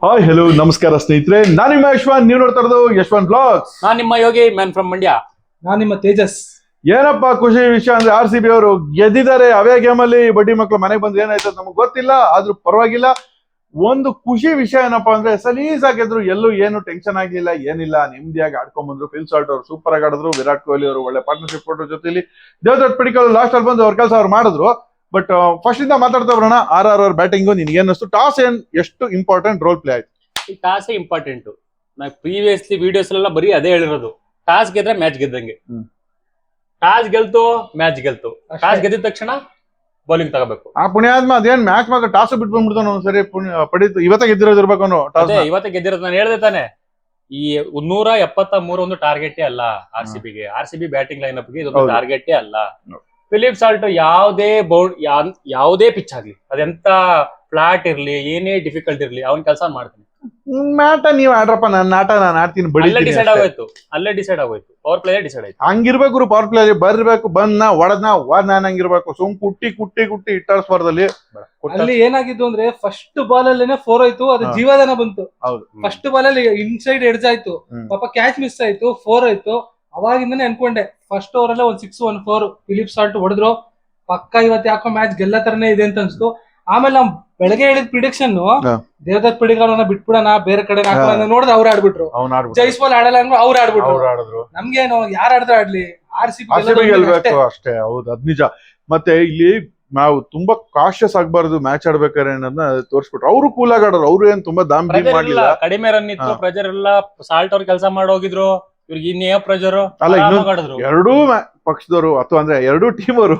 Hi hello ನಮಸ್ಕಾರ ಸ್ನೇಹಿತರೆ, ನಾನು ನಿಮ್ಮ ಯಶ್ವಂತ್. ನೀವು ನೋಡ್ತಾ ಇರೋದು ಯಶ್ವಂತ್ ಬ್ಲಾಗ್ಸ್. ನಾನ್ ನಿಮ್ಮ ಯೋಗಿ ಮ್ಯಾನ್ ಫ್ರಮ್ ಮಂಡ್ಯ. ನಾನ್ ನಿಮ್ಮ ತೇಜಸ್. ಏನಪ್ಪಾ ಖುಷಿ ವಿಷಯ ಅಂದ್ರೆ RCB ಅವರು ಗೆದ್ದಿದ್ದಾರೆ. ಅವೇ ಗೇಮ್ ಅಲ್ಲಿ ಬಡ್ಡಿ ಮಕ್ಕಳು ಮನೆಗೆ ಬಂದ್ರೆ ಏನಾಯ್ತು ನಮಗೆ ಗೊತ್ತಿಲ್ಲ, ಆದ್ರೂ ಪರವಾಗಿಲ್ಲ. ಒಂದು ಖುಷಿ ವಿಷಯ ಏನಪ್ಪಾ ಅಂದ್ರೆ ಸಲೀಸಾಗಿದ್ರು, ಎಲ್ಲೂ ಏನು ಟೆನ್ಷನ್ ಆಗ್ಲಿಲ್ಲ, ಏನಿಲ್ಲ, ನೆಮ್ಮದಿಯಾಗಿ ಆಡ್ಕೊಂಡ್ ಬಂದ್ರು. ಫಿಲ್ ಸಾಲ್ಟ್ ಅವರು ಸೂಪರ್ ಆಗಿ ಆಡಿದ್ರು, ವಿರಾಟ್ ಕೊಹ್ಲಿ ಅವರು ಒಳ್ಳೆ ಪಾರ್ಟ್ನರ್ಶಿಪ್ ಕೊಟ್ಟರು. ಜೊತೆಲಿ ದೇವದತ್ ಪಡಿಕಲ್ ಲಾಸ್ಟ್ ಅಲ್ಲಿ ಬಂದು ಅವ್ರ ಕೆಲಸ ಅವ್ರು ಮಾಡಿದ್ರು. ಬಟ್ ಫಸ್ಟ್ ಇಂದ ಮಾತಾಡ್ತಾ ಬರೋಣ. ಅವ್ರ ಬ್ಯಾಟಿಂಗು ನಿನ್ಗೆ ಏನಿಸ್ತು? ಟಾಸ್ ಎಷ್ಟು ಇಂಪಾರ್ಟೆಂಟ್ ರೋಲ್ ಪ್ಲೇ ಆಯ್ತು? ಈ ಟಾಸ್ ಇಂಪಾರ್ಟೆಂಟ್. ನಾ ಪ್ರೀವಿಯಸ್ಲಿ ವಿಡಿಯೋಸ್ ಎಲ್ಲ ಬರೀ ಅದೇ ಹೇಳಿರೋದು, ಟಾಸ್ ಗೆದ್ರೆ ಮ್ಯಾಚ್ ಗೆದ್ದಂಗೆ. ಟಾಸ್ ಗೆಲ್ತು ಮ್ಯಾಚ್ ಗೆಲ್ತು. ಟಾಸ್ ಗೆದ್ದಿದ ತಕ್ಷಣ ಬೌಲಿಂಗ್ ತಗೋಬೇಕು. ಆ ಪುಣ್ಯಾತ್ಮ ಅದೇನ್ ಮ್ಯಾಚ್ ಮಾತ್ರ ಟಾಸ್ ಬಿಟ್ಟು ಬಂದ್ಬಿಡ್ತಾನ ಒಂದ್ಸರಿ. ಪಡೀತು ಇವತ್ತೇ ಗೆದ್ದಿರೋದು ಇರ್ಬೇಕು ಅವನು ಟಾಸ್. ಇವತ್ತೇ ಗೆದ್ದಿರೋದು. ನಾನು ಹೇಳ್ದೆ ತಾನೆ, ಈ 173 ಒಂದು ಟಾರ್ಗೆಟೇ ಅಲ್ಲ RCBಗೆ. RCB ಬ್ಯಾಟಿಂಗ್ ಲೈನ್ ಅಪ್ ಗೆ ಇದೊಂದು ಟಾರ್ಗೆಟೇ ಅಲ್ಲ. ಫಿಲಿಪ್ ಸಾಲ್ಟ್ ಯಾವುದೇ ಪಿಚ್ ಆಗ್ಲಿ, ಅದೆಂತ ಫ್ಲಾಟ್ ಇರ್ಲಿ, ಏನೇ ಡಿಫಿಕಲ್ಟ್ ಇರ್ಲಿ, ಅವನ್ ಕೆಲಸ ಮಾಡ್ತಾನೆ. ಮ್ಯಾಟ ನೀವ್ ಆಡ್ರಪ್ಪ, ನನ್ನ ಆಟ ನಾನು ಆಡ್ತೀನಿ, ಅಲ್ಲೇ ಡಿಸೈಡ್ ಆಗೋಯ್ತು. ಪವರ್ ಪ್ಲೇ ಡಿಸೈಡ್ ಆಯ್ತು. ಹಂಗಿರ್ಬೇಕು. ಪವರ್ ಪ್ಲೇ ಬರ್ಬೇಕು, ಬಂದ್ನ ಒಡದ್ನ ಹಂಗಿರ್ಬೇಕು. ಸುಮ್ ಕುಟ್ಟಿ ಇಟ್ಟಾಡ್ಸ್ಬಾರ್ದಲ್ಲಿ. ಅಲ್ಲಿ ಏನಾಗಿದ್ದು ಅಂದ್ರೆ ಫಸ್ಟ್ ಬಾಲ್ ಅಲ್ಲೇನೆ 4 ಆಯ್ತು, ಅದು ಜೀವದಾನ ಬಂತು. ಫಸ್ಟ್ ಬಾಲ್ ಅಲ್ಲಿ ಇನ್ಸೈಡ್ ಎಡ್ಜ್ ಆಯ್ತು, ಪಾಪ ಕ್ಯಾಚ್ ಮಿಸ್ ಆಯ್ತು, 4 ಆಯ್ತು. ಅವಾಗಿಂದಾನೆ ಅನ್ಕೊಂಡೆ ಫಸ್ಟ್ ಓವರ್ ಅಲ್ಲೇ 1 6 1 4 ಫಿಲಿಪ್ ಸಾಲ್ಟ್ ಹೊಡೆದ್ರು, ಪಕ್ಕ ಇವತ್ತು ಯಾಕೋ ಮ್ಯಾಚ್ ಗೆಲ್ಲ ತರನೇ ಇದೆ ಅಂತ ಅನ್ಸ್ತು. ಆಮೇಲೆ ನಮ್ ಬೆಳಗ್ಗೆ ಹೇಳಿದ ಪ್ರಿಡಿಕ್ಷನ್ ದೇವದತ್ ಪಡಿಕಲ್ ಬಿಟ್ಬಿಡೋಣ, ಬೇರೆ ಕಡೆ ನೋಡಿದ್ರೆ ಅವ್ರು ಆಡ್ಬಿಟ್ರು. ಜೈಸ್ವಾಲ್ ಆಡಲ್ಲ ಅಂದ್ರೆ ಅವ್ರು ಆಡ್ಬಿಟ್ರು. ನಮ್ಗೇನು ಯಾರು ಆಡಿದ್ರೆ ಆಡ್ಲಿ, RCB ಗೆಲ್ಬೇಕು ಅಷ್ಟೇ. ಹೌದು, ಅದ್ ನಿಜ. ಮತ್ತೆ ಇಲ್ಲಿ ನಾವು ತುಂಬಾ ಕಾಶಿಯಸ್ ಆಗ್ಬಾರ್ದು ಮ್ಯಾಚ್ ಆಡ್ಬೇಕಾರೆ ಅನ್ನೋದನ್ನ ತೋರಿಸ್ಬಿಟ್ರು. ಅವರು ಕೂಲ್ ಆಗಿ ಆಡೋರು. ಅವ್ರು ಏನ್ ತುಂಬಾ ದಾಮ್ ಮಾಡ್ಲಿಲ್ಲ. ಕಡಿಮೆ ರನ್ ಇತ್ತು, ಪ್ರೆಜರ್ ಎಲ್ಲ. ಸಾಲ್ಟ್ ಅವ್ರು ಕೆಲಸ ಮಾಡೋಗಿದ್ರು. ಇವ್ರಿಗೆ ಇನ್ನೇ ಪ್ರೆಜರ್ ಅಲ್ಲ. ಇನ್ನು ಎರಡೂ ಪಕ್ಷದವರು ಅಥವಾ ಅಂದ್ರೆ ಎರಡೂ ಟೀಮ್ ಅವರು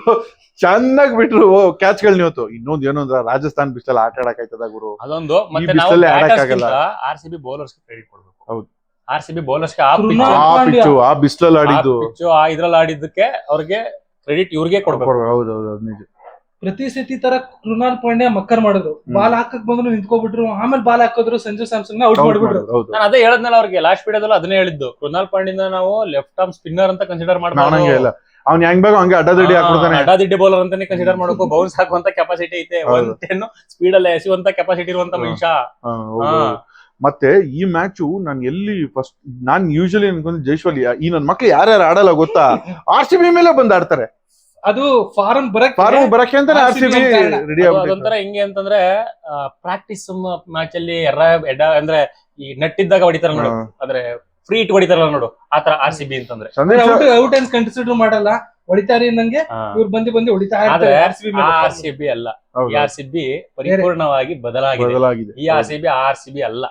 ಚೆನ್ನಾಗಿ ಬಿಟ್ರು ಕ್ಯಾಚ್ ಗಳನ್ನ. ಇವತ್ತು ಇನ್ನೊಂದು ಏನು ಅಂದ್ರೆ ರಾಜಸ್ಥಾನ್ ಬಿಸ್ಲಲ್ಲಿ ಆಟ ಆಡಕ್ ಆಯ್ತದ ಗುರು. ಅದೊಂದು ಮತ್ತೆ RCB ಬೌಲರ್ಸ್ ಕ್ರೆಡಿಟ್ ಕೊಡ್ಬೇಕು. ಹೌದು, RCB ಬೌಲರ್ಸ್ ಆ ಬಿಸ್ಲಲ್ಲಿ ಆಡಿದ್ದು, ಇದ್ರಲ್ಲಿ ಆಡಿದ್ದಕ್ಕೆ ಅವ್ರಿಗೆ ಕ್ರೆಡಿಟ್ ಇವ್ರಿಗೆ ಕೊಡ್ಬೇಕು. ಹೌದು, ನಿಜ. ಪ್ರತಿ ಸತಿ ತರ ಕೃಣಾಲ್ ಪಾಂಡ್ಯ ಮಕ್ಕರ್ ಮಾಡಿದ್ರು. ಬಾಲ್ ಹಾಕಕ್ ಬಂದ್ರು ನಿಂತ್ಕೊಬಿಟ್ರು, ಆಮೇಲೆ ಬಾಲ್ ಹಾಕಿದ್ರು, ಸಂಜು ಸ್ಯಾಮ್ಸನ್ ಔಟ್ ಮಾಡ್ಬಿಟ್ರು. ನಾನು ಅದೇ ಹೇಳದ್ನಲ್ಲ ಅವ್ರಿಗೆ ಲಾಸ್ಟ್ ವಿಡಿಯೋದಲ್ಲಿ, ಅದನ್ನೇ ಹೇಳಿದ್ದು. ಕೃಣಾಲ್ ಪಾಂಡ್ಯನ ನಾವು ಲೆಫ್ಟ್ ಆರ್ಮ್ ಸ್ಪಿನ್ನರ್ ಅಂತ ಕನ್ಸಿಡರ್ ಮಾಡ್ಬೋದು. ಅವ್ನ್ ಹೆಂಗ್ ಬೇಕು ಹಂಗೆ ಅಡ್ಡದಿಡ್ಡಿ ಹಾಕ್ಬಿಡ್ತಾನೆ. ಅಡ್ಡದಿಡ್ಡಿ ಬೌಲರ್ ಅಂತಾನೆ ಕನ್ಸಿಡರ್ ಮಾಡಬೇಕು. ಬೌನ್ಸ್ ಹಾಕುವಂತ ಕೆಪಾಸಿಟಿ ಐತೆ, 110 ಸ್ಪೀಡ್ ಅಲ್ಲಿ ಎಸೆಯುವಂತ ಕೆಪಾಸಿಟಿ ಇರುವಂತ ಮನುಷ್ಯ. ಮತ್ತೆ ಈ ಮ್ಯಾಚು ನಾನ್ ಯೂಶಲಿ ಅನ್ಕೊಂಡು ಜೈಸ್ವಾಲ್ ಈ ನನ್ ಮಕ್ಳು ಯಾರ್ಯಾರು ಆಡಲ್ಲ ಗೊತ್ತಾ, RCB ಮೇಲೆ ಬಂದ್ ಆಡ್ತಾರೆ. ಅದು ಫಾರಂ ಬರಕ್ಕೆ ಅಂತಾನೆ RCB ರೆಡಿ ಆಗುತ್ತೆ. ಅದೊಂಥರ ಹೆಂಗೆ ಅಂತಂದ್ರೆ, ಪ್ರಾಕ್ಟೀಸ್ ಮ್ಯಾಚ್ ಅಲ್ಲಿ ಅಂದ್ರೆ ಈ ನೆಟ್ಟಿದ್ದಾಗ ಹೊಡಿತಾರ ನೋಡು, ಅಂದ್ರೆ ಫ್ರೀ ಇಟ್ ಹೊಡಿತಾರಲ್ಲ ನೋಡು, ಆತರ RCB ಅಂತಂದ್ರೆ ಔಟ್ ಅಂಡ್ ಕನ್ಸಿಡರ್ ಮಾಡಲ್ಲ, ಹೊಡಿತಾರೆ ನಂಗೆ ಇವ್ರು ಬಂದು ಹೊಡಿತಾ ಇರ್ತಾರೆ. RCB ಅಲ್ಲ, ಈ RCB ಪರಿಪೂರ್ಣವಾಗಿ ಬದಲಾಗಿದೆ. ಈ RCB ಅಲ್ಲ.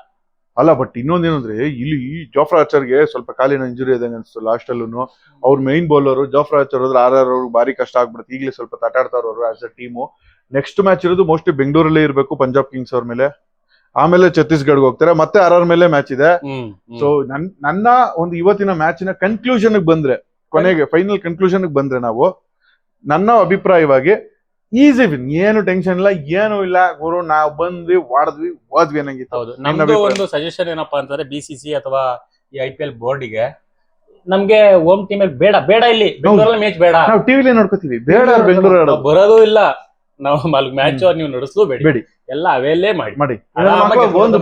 ಬಟ್ ಇನ್ನೊಂದೇನಂದ್ರೆ ಇಲ್ಲಿ ಜೋಫ್ರಾ ಆರ್ಚರ್ಗೆ ಸ್ವಲ್ಪ ಕಾಲಿನ ಇಂಜುರಿ ಆದಂಗೆ ಅನ್ಸ್ತು ಲಾಸ್ಟ್ ಅಲ್ಲೂ. ಅವ್ರ ಮೈನ್ ಬೌಲರ್ ಜೋಫ್ರಾ ಆರ್ಚರ್ ಹೋದ್ರೆ ಅವ್ರಿಗೆ ಭಾರಿ ಕಷ್ಟ ಆಗ್ಬಿಡುತ್ತೆ. ಈಗಲೇ ಸ್ವಲ್ಪ ತಟಾಡ್ತಾರ ಅವರು as a team. Next match ಇರೋದು ಮೋಸ್ಟ್ಲಿ ಬೆಂಗಳೂರಲ್ಲೇ ಇರಬೇಕು, ಪಂಜಾಬ್ ಕಿಂಗ್ಸ್ ಅವ್ರ ಮೇಲೆ. ಆಮೇಲೆ ಛತ್ತೀಸ್ಗಢ್ಗೆ ಹೋಗ್ತಾರೆ, ಮತ್ತೆ RR ಮೇಲೆ ಮ್ಯಾಚ್ ಇದೆ. ಸೊ ನನ್ನ ಒಂದು ಇವತ್ತಿನ ಮ್ಯಾಚಿನ ಕನ್ಕ್ಲೂಷನ್ ಬಂದ್ರೆ, ಕೊನೆಗೆ ಫೈನಲ್ ಕನ್ಕ್ಲೂಷನ್ ಬಂದ್ರೆ, ನಾವು ನನ್ನ ಅಭಿಪ್ರಾಯವಾಗಿ ಈಸಿ ವಿನ್, ಏನು ಟೆನ್ಷನ್ ಇಲ್ಲ, ಏನು ಇಲ್ಲ ಗುರು. ನಾವು ಬಂದ್ವಿ, ಹೋದ್ವಿ ಅನ್ನಂಗಿತ್ತು. ನಮ್ದು ಒಂದು ಸಜೆಷನ್ ಏನಪ್ಪಾ ಅಂತಂದ್ರೆ, BCC ಅಥವಾ ಈ IPL ಬೋರ್ಡಿಗೆ, ನಮ್ಗೆ ಹೋಮ್ ಟೀಮ್ ಬೇಡ ಇಲ್ಲಿ ಬೆಂಗಳೂರಲ್ಲಿ ಮ್ಯಾಚ್ ಬೇಡ. ನಾವು ಟಿವಿಲಿ ನೋಡ್ಕೋತೀವಿ, ಬೇಡ ಬೆಂಗಳೂರು ಬರೋದು ಇಲ್ಲ. ನಾವು ಮ್ಯಾಚ್ ನೀವು ನಡೆಸಲು ಬೇಡಿ, ಎಲ್ಲ ಅವೆಲ್ಲೇ ಮಾಡಿ.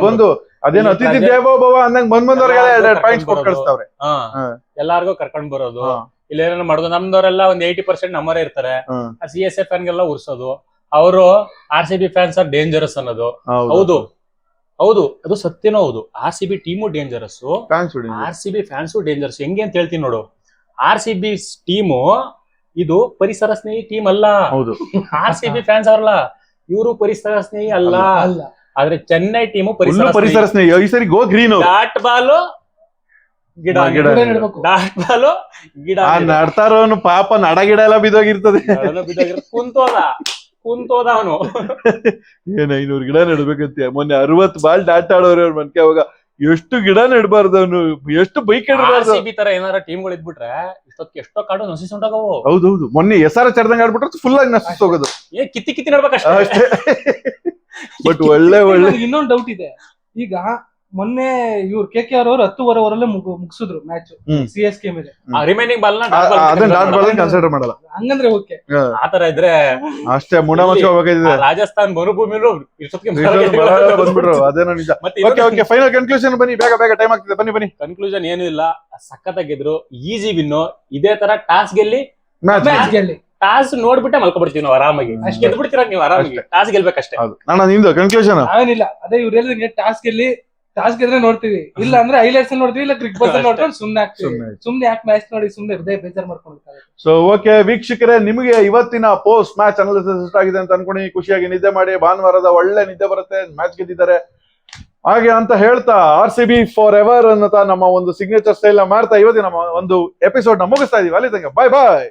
ಬಂದು ಅದೇನು ಅತಿಥಿ ದೇವೋಭವ ಅಂದಂಗ್ ಬಂದವ್ರಿಗೆ ಪಾಯಿಂಟ್ಸ್ ಕೊಟ್ಟು ಕಳಿಸ್ತಾವ್ರೆ. ಎಲ್ಲಾರ್ಗು ಕರ್ಕೊಂಡ್ ಬರೋದು, ಇಲ್ಲೇನೋ ಮಾಡೋದು. ನಮ್ದವರೆಲ್ಲ ಒಂದ್ 80% ನಮ್ಮರೇ ಇರ್ತಾರೆ. CSA ಫ್ಯಾನ್ ಗೆಲ್ಲ ಉರ್ಸೋದು. ಅವರು RCB ಫ್ಯಾನ್ಸ್ ಆರ್ ಡೇಂಜರಸ್ ಅನ್ನೋದು. ಹೌದು, ಅದು ಸತ್ಯನೂ ಹೌದು. RCB team dangerous, RCB fans dangerous. ಹೆಂಗೆ ಅಂತ ಹೇಳ್ತೀನಿ ನೋಡು. RCB ಟೀಮು ಇದು ಪರಿಸರ ಸ್ನೇಹಿ ಟೀಮ್ ಅಲ್ಲ. RCB ಫ್ಯಾನ್ಸ್ ಅವರಲ್ಲ, ಇವರು ಪರಿಸರ ಸ್ನೇಹಿ ಅಲ್ಲ. ಆದ್ರೆ ಚೆನ್ನೈ ಟೀಮು ಪರಿಸರ ಸ್ನೇಹಿ. ಈ ಸರಿ ಗೋ ಗ್ರೀನ್, ಡಾಟ್ ಬಾಲು ಗಿಡ ನಡ್ತಾರೋನು ಪಾಪ ನಡಗಿಡ ಎಲ್ಲ ಬಿದ್ದೋಗಿರ್ತದೆ. ಕುಂತೋದ ಅವನು. ಏನ್ 500 ಗಿಡ ನೆಡ್ಬೇಕಂತೆ. ಮೊನ್ನೆ 60 ಬಾಲ್ ಡಾಟ್ ಆಡೋರು ಅವ್ರ ಮನ್ಕೆ. ಅವಾಗ ಎಷ್ಟು ಗಿಡ ನೆಡ್ಬಾರ್ದು ಅವನು, ಎಷ್ಟು ಬೈಕ್ RCB ತರ ಏನಾರ ಟೀಮ್ಗಳು ಇದ್ಬಿಟ್ರೆ ಇಷ್ಟೊತ್ತಿಗೆ ಎಷ್ಟೋ ಕಾಡು ನಸಿಸೊಂಡಾಗವು. ಹೌದೌದು, ಮೊನ್ನೆ SR ಚಡ್ದಂಗ್ ಆಡ್ಬಿಟ್ರೆ ಫುಲ್ ಆಗಿ ನಸಿಸೋಗೋದು. ಕಿತ್ತಿ ನಡ್ಬೇಕಷ್ಟೇ. ಬಟ್ ಒಳ್ಳೆ ಇನ್ನೊಂದು ಡೌಟ್ ಇದೆ. ಈಗ ಮೊನ್ನೆ ಇವ್ರು KKR ಅವರು 10 ಓವರಲ್ಲೇ ಮುಗಿಸಿದ್ರು ಮ್ಯಾಚ್ ಹ್ಮ್. CSK ಮೇಲೆ. ರಿಮೈನಿಂಗ್ ಬಾಲ್ ಅದನ್ನ ಡಾಟ್ ಬಾಲ್ ಕನ್ಸಿಡರ್ ಮಾಡಲ್ಲ. ಹಂಗಂದ್ರೆ ಓಕೆ. ಆತರ ಇದ್ರೆ ಅಷ್ಟೇ ಮುಣಮಚ್ಚ ಹೋಗ್ಬೇಕಿದೆ. ರಾಜಸ್ಥಾನ್ ಮರುಭೂಮಿಲೂ ಇಷ್ಟೊತ್ತಿಗೆ ಬಂದ್ಬಿಟ್ರು. ಅದೇನೋ ನಿಜ. ಓಕೆ ಫೈನಲ್ ಕನ್ಕ್ಲೂಷನ್ ಬನ್ನಿ, ಬೇಗ ಬೇಗ ಟೈಮ್ ಆಗ್ತಿದೆ, ಬನ್ನಿ. ಕನ್ಕ್ಲೂಷನ್ ಏನು ಇಲ್ಲ, ಸಖತ್ತಾಗಿದ್ರು, ಈಸಿ ವಿನ್ನು. ಇದೇ ತರ ಟಾಸ್ ಗೆಲ್ಲಿ ಮ್ಯಾಚ್ ಗೆಲ್ಲಿ ಟಾಸ್ ನೋಡ್ಬಿಟ್ಟೆ ಮಲ್ಕೊಬಿಡ್ತೀವಿ ನಾವು ಆರಾಮಾಗಿ. ಅಷ್ಟು ಗೆದ್ಬಿಡ್ತೀರ ನೀವು ಆರಾಮಾಗಿ. ಟಾಸ್ ಗೆಲ್ಬೇಕಷ್ಟೇ. ನಾನು ನಿಂದು ಕನ್ಕ್ಲೂಷನ್ ನಾವೇನಿಲ್ಲ, ಅದೇ ಇವ್ರು ಹೇಳಿದ್ರೆ ಟಾಸ್ ಗೆದ್ರೆ ನೋಡ್ತೀವಿ, ಇಲ್ಲ ಅಂದ್ರೆ ಹೈಲೈಟ್ಸ್ ನೋಡ್ತೀವಿ, ಇಲ್ಲ ಕ್ರಿಕ್ ಬಸ್ ನೋಡ್ಕೊಂಡು ಸುಮ್ನೆ ಆಗ್ತೀವಿ. ಸುಮ್ನೆ ಯಾಕೆ ಮ್ಯಾಚ್ ನೋಡಿ ಸುಮ್ನೆ ಹೃದಯ ಬೇಜಾರ್ ಮಾಡ್ಕೊಂಡಿರ್ತಾರೆ. ಸೊ ಓಕೆ ವೀಕ್ಷಕರೇ, ನಿಮಗೆ ಇವತ್ತಿನ ಪೋಸ್ಟ್ ಮ್ಯಾಚ್ ಅನಾಲಿಸಿಸ್ ಇಷ್ಟ ಆಗಿದೆ ಅಂತ ಅನ್ಕೊಂಡು ಖುಷಿಯಾಗಿ ನಿದ್ದೆ ಮಾಡಿ. ಭಾನುವಾರದ ಒಳ್ಳೆ ನಿದ್ದೆ ಬರುತ್ತೆ, ಮ್ಯಾಚ್ ಗೆದ್ದಿದ್ದಾರೆ ಹಾಗೆ ಅಂತ ಹೇಳ್ತಾ RCB ಫಾರ್ ಎವರ್ ಅನ್ನತಾ ನಮ್ಮ ಒಂದು ಸಿಗ್ನೇಚರ್ ಸ್ಟೈಲ್ ಮಾಡ್ತಾ ಇವತ್ತಿನ ನಮ್ಮ ಒಂದು ಎಪಿಸೋಡ್ ನ ಮುಗಿಸ್ತಾ ಇದೀವಿ. ಅಲ್ಲಿ ತನಕ ಬಾಯ್ ಬಾಯ್.